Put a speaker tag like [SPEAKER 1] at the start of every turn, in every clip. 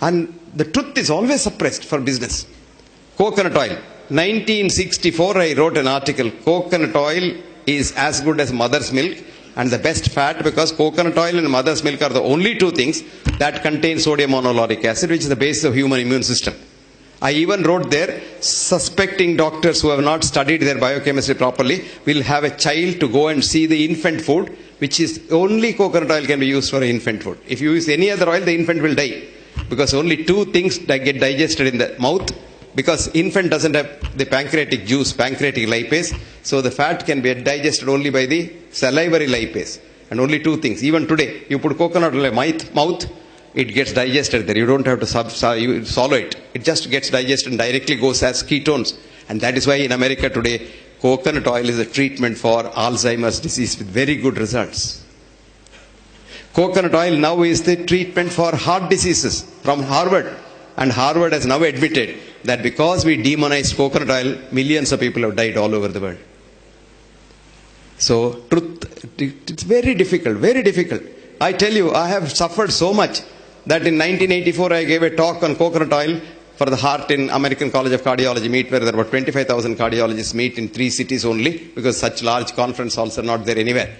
[SPEAKER 1] And the truth is always suppressed for business. Coconut oil. 1964 I wrote an article. Coconut oil is as good as mother's milk and the best fat, because coconut oil and mother's milk are the only two things that contain sodium monolauric acid, which is the basis of human immune system. I even wrote there, suspecting doctors who have not studied their biochemistry properly will have a child to go and see the infant food, which is only coconut oil can be used for infant food. If you use any other oil, the infant will die, because only two things that get digested in the mouth, because infant doesn't have the pancreatic juice, pancreatic lipase, so the fat can be digested only by the salivary lipase. And only two things. Even today, you put coconut oil in the mouth, it gets digested there. You don't have to swallow it. It just gets digested and directly goes as ketones. And that is why in America today, coconut oil is a treatment for Alzheimer's disease with very good results. Coconut oil now is the treatment for heart diseases from Harvard. And Harvard has now admitted that because we demonized coconut oil, millions of people have died all over the world. So, truth, it's very difficult, very difficult. I tell you, I have suffered so much that in 1984 I gave a talk on coconut oil for the heart in American College of Cardiology meet, where there were 25,000 cardiologists meet in 3 cities only, because such large conference halls are not there anywhere.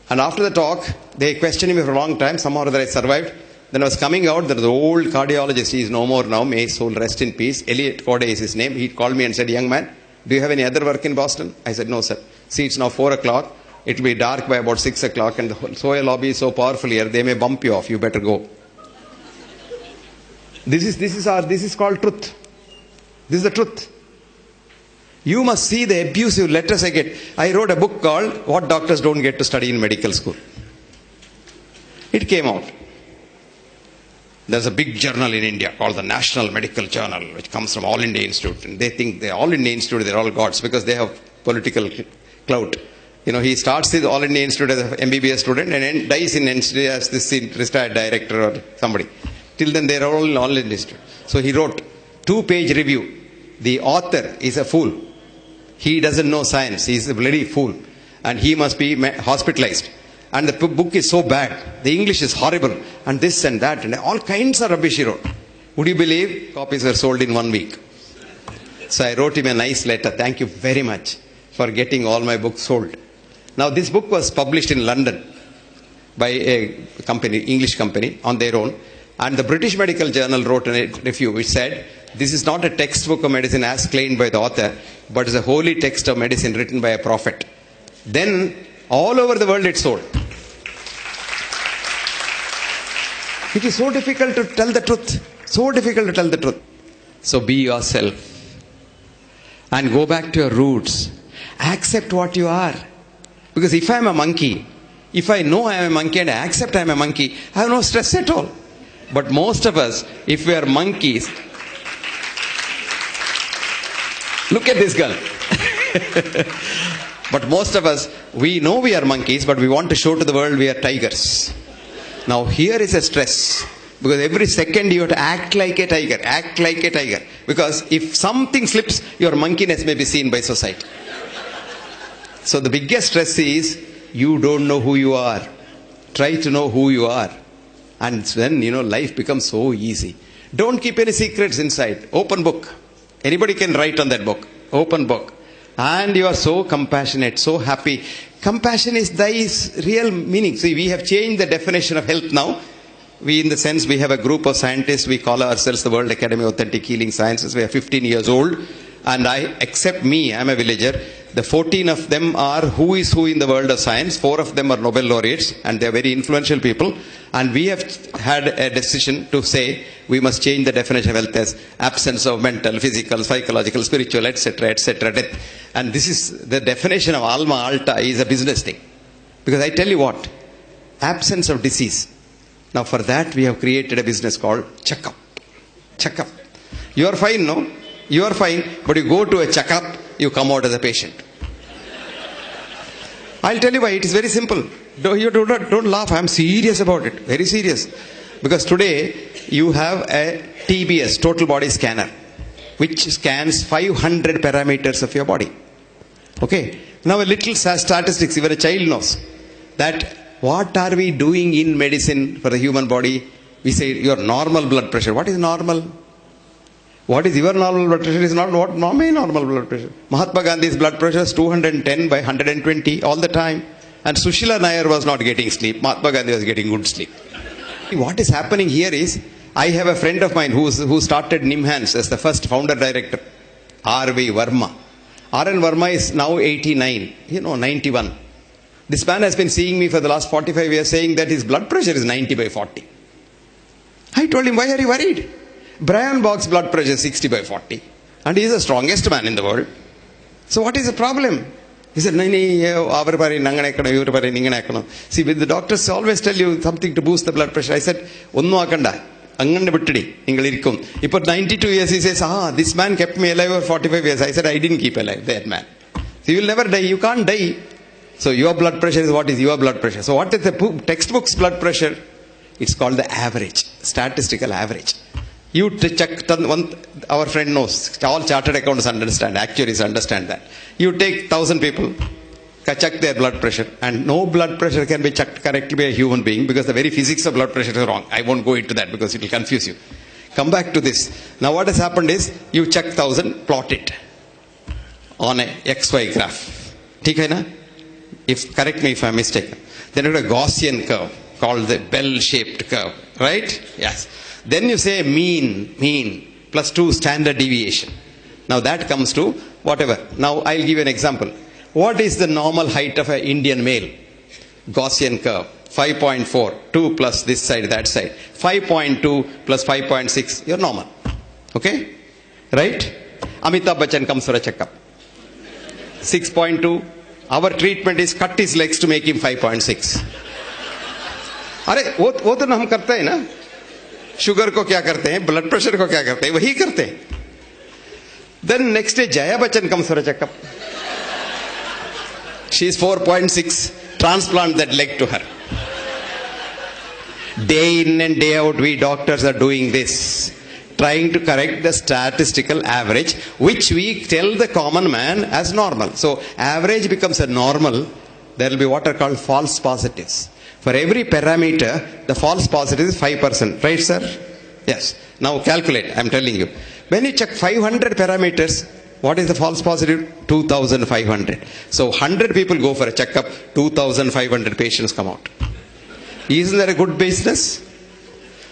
[SPEAKER 1] And after the talk, they questioned me for a long time. Somehow or other I survived. Then I was coming out, there was an old cardiologist, he is no more now, may his soul rest in peace. Elliot Corday is his name. He called me and said, "Young man, do you have any other work in Boston?" I said, "No, sir. See, it's now 4 o'clock. It will be dark by about 6 o'clock, and the Soya lobby is so powerful here, they may bump you off. You better go." This is called truth. This is the truth. You must see the abusive letters I get. I wrote a book called What Doctors Don't Get to Study in Medical School. It came out. There's a big journal in India called the National Medical Journal, which comes from All India Institute. And they think they're All India Institute, they're all gods, because they have political clout. You know, he starts his All India Institute as an MBBS student and then dies in institute as this retired director or somebody. Till then, they're all in All India Institute. So he wrote 2-page review. The author is a fool. He doesn't know science. He's a bloody fool. And he must be hospitalized. And the book is so bad. The English is horrible. And this and that. And all kinds of rubbish he wrote. Would you believe? Copies were sold in 1 week. So I wrote him a nice letter. Thank you very much for getting all my books sold. Now this book was published in London by a company, English company, on their own. And the British Medical Journal wrote a review which said, "This is not a textbook of medicine as claimed by the author, but is a holy text of medicine written by a prophet." Then all over the world it sold. It is so difficult to tell the truth. So difficult to tell the truth. So be yourself. And go back to your roots. Accept what you are. Because if I am a monkey, if I know I am a monkey and I accept I am a monkey, I have no stress at all. But most of us, if we are monkeys, look at this girl. But most of us, we know we are monkeys, but we want to show to the world we are tigers. Now here is a stress. Because every second you have to act like a tiger. Act like a tiger. Because if something slips, your monkeyness may be seen by society. So the biggest stress is, you don't know who you are. Try to know who you are. And then, life becomes so easy. Don't keep any secrets inside. Open book. Anybody can write on that book. Open book. And you are so compassionate, so happy. Compassion is thy real meaning. See, we have changed the definition of health now. We have a group of scientists. We call ourselves the World Academy of Authentic Healing Sciences. We are 15 years old. And except me, I'm a villager. The 14 of them are who is who in the world of science. 4 of them are Nobel laureates, and they are very influential people. And we have had a decision to say we must change the definition of health as absence of mental, physical, psychological, spiritual, etc., etc., death. And this is the definition of Alma Alta is a business thing. Because I tell you what, absence of disease. Now for that we have created a business called checkup. Checkup. You are fine, no? You are fine, but you go to a checkup, you come out as a patient. I'll tell you why. It is very simple. Don't laugh. I'm serious about it. Very serious. Because today you have a TBS, total body scanner, which scans 500 parameters of your body. Okay. Now a little statistics, even a child knows that what are we doing in medicine for the human body? We say your normal blood pressure. What is normal? What is your normal blood pressure is not what my normal blood pressure. Mahatma Gandhi's blood pressure is 210 by 120 all the time. And Sushila Nair was not getting sleep. Mahatma Gandhi was getting good sleep. What is happening here is, I have a friend of mine who started Nimhans as the first founder director, R.V. Verma. R.N. Verma is now 89, 91. This man has been seeing me for the last 45 years saying that his blood pressure is 90 by 40. I told him, why are you worried? Brian Bog's blood pressure is 60 by 40. And he is the strongest man in the world. So what is the problem? He said, see, with the doctors always tell you something to boost the blood pressure. I said, இப்போ 92 years, he says, this man kept me alive for 45 years. I said, I didn't keep alive that man. So you will never die. You can't die. So your blood pressure is what is your blood pressure. So what is the textbook's blood pressure? It's called the average, statistical average. You check, our friend knows, all chartered accountants understand, actuaries understand that. You take 1,000 people, check their blood pressure, and no blood pressure can be checked correctly by a human being because the very physics of blood pressure is wrong. I won't go into that because it will confuse you. Come back to this. Now what has happened is, you check 1,000, plot it on a XY graph. Correct me if I'm mistaken. Then you have a Gaussian curve called the bell-shaped curve, right? Yes. Then you say mean, plus 2 standard deviation. Now that comes to whatever. Now I'll give you an example. What is the normal height of an Indian male? Gaussian curve. 5.4. 2 plus this side, that side. 5.2 plus 5.6. You're normal. Okay? Right? Amitabh Bachchan comes for a checkup. 6.2. Our treatment is cut his legs to make him 5.6. वो तो हम करते हैं ना. Sugar को क्या करते हैं, ब्लड प्रेशर को क्या करते हैं, वही करते हैं. Then next day Jaya Bachchan comes for a checkup. She is 4.6. Transplant that leg to her. Day in and day out we doctors are doing this, trying to correct the statistical average, which we tell the common man as normal. So average becomes a normal. There will be what are called false positives. For every parameter, the false positive is 5%. Right, sir? Yes. Now calculate, I'm telling you. When you check 500 parameters, what is the false positive? 2,500. So 100 people go for a checkup, 2,500 patients come out. Isn't that a good business?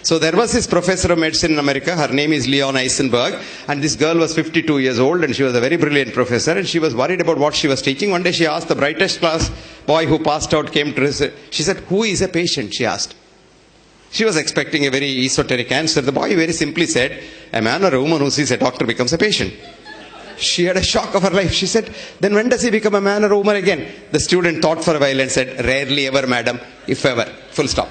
[SPEAKER 1] So there was this professor of medicine in America, her name is Leon Eisenberg, and this girl was 52 years old and she was a very brilliant professor and she was worried about what she was teaching. One day she asked the brightest class boy who passed out, came to her, she said, who is a patient? She asked. She was expecting a very esoteric answer. The boy very simply said, a man or a woman who sees a doctor becomes a patient. She had a shock of her life. She said, then when does he become a man or a woman again? The student thought for a while and said, rarely ever, madam, if ever. Full stop.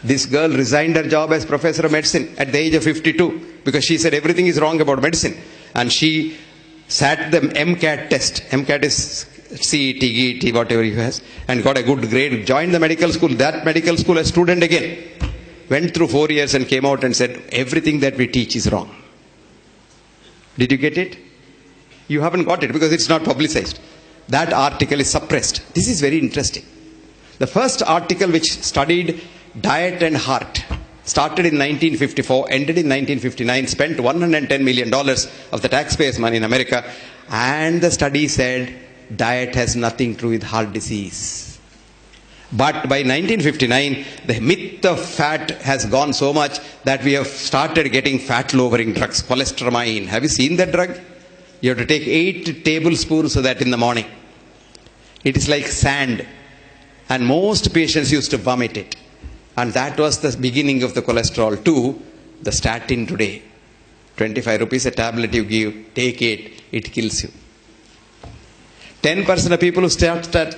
[SPEAKER 1] This girl resigned her job as professor of medicine at the age of 52 because she said everything is wrong about medicine. And she sat the MCAT test. MCAT is CET, GET, whatever he has, and got a good grade. Joined the medical school. That medical school, a student again. Went through 4 years and came out and said, everything that we teach is wrong. Did you get it? You haven't got it because it's not publicized. That article is suppressed. This is very interesting. The first article which studied diet and heart started in 1954, ended in 1959, spent $110 million of the taxpayers' money in America, and the study said diet has nothing to do with heart disease. But by 1959, the myth of fat has gone so much that we have started getting fat-lowering drugs, cholestyramine. Have you seen that drug? You have to take 8 tablespoons of that in the morning. It is like sand. And most patients used to vomit it. And that was the beginning of the cholesterol too. The statin today. 25 rupees a tablet you give, take it, it kills you. 10% of people who start